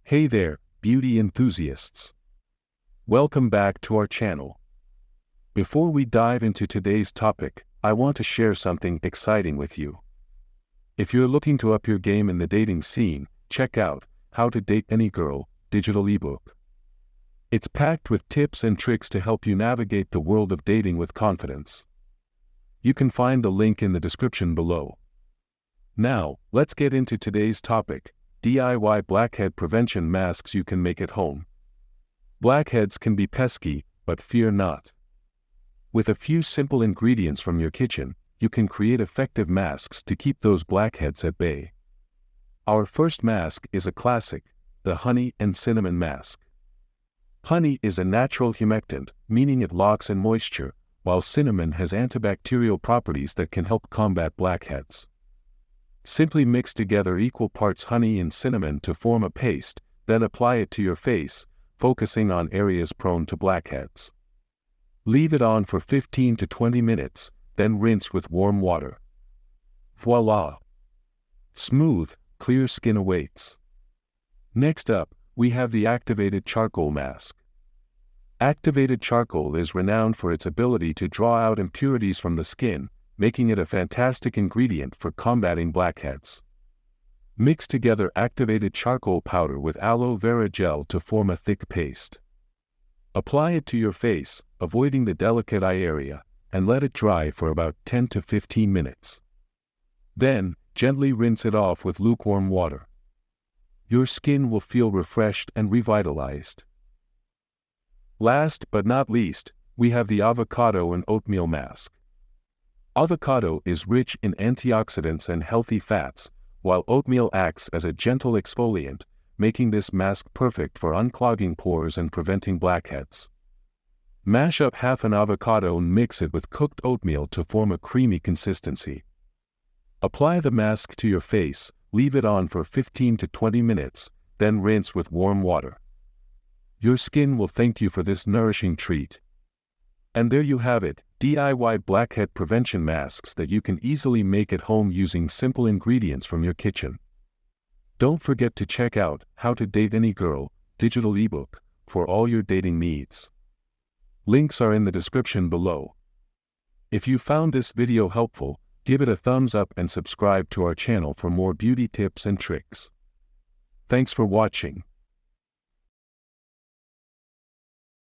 Hey there, beauty enthusiasts. Welcome back to our channel. Before we dive into today's topic, I want to share something exciting with you. If you're looking to up your game in the dating scene, check out How to Date Any Girl, digital ebook. It's packed with tips and tricks to help you navigate the world of dating with confidence. You can find the link in the description below. Now, let's get into today's topic. DIY blackhead prevention masks you can make at home. Blackheads can be pesky, but fear not. With a few simple ingredients from your kitchen, you can create effective masks to keep those blackheads at bay. Our first mask is a classic, the honey and cinnamon mask. Honey is a natural humectant, meaning it locks in moisture, while cinnamon has antibacterial properties that can help combat blackheads. Simply mix together equal parts honey and cinnamon to form a paste, then apply it to your face, focusing on areas prone to blackheads. Leave it on for 15 to 20 minutes, then rinse with warm water. Voila! Smooth, clear skin awaits. Next up, we have the activated charcoal mask. Activated charcoal is renowned for its ability to draw out impurities from the skin, making it a fantastic ingredient for combating blackheads. Mix together activated charcoal powder with aloe vera gel to form a thick paste. Apply it to your face, avoiding the delicate eye area, and let it dry for about 10 to 15 minutes. Then, gently rinse it off with lukewarm water. Your skin will feel refreshed and revitalized. Last but not least, we have the avocado and oatmeal mask. Avocado is rich in antioxidants and healthy fats, while oatmeal acts as a gentle exfoliant, making this mask perfect for unclogging pores and preventing blackheads. Mash up half an avocado and mix it with cooked oatmeal to form a creamy consistency. Apply the mask to your face, leave it on for 15 to 20 minutes, then rinse with warm water. Your skin will thank you for this nourishing treat. And there you have it, DIY blackhead prevention masks that you can easily make at home using simple ingredients from your kitchen. Don't forget to check out How to Date Any Girl, digital ebook, for all your dating needs. Links are in the description below. If you found this video helpful, give it a thumbs up and subscribe to our channel for more beauty tips and tricks. Thanks for watching.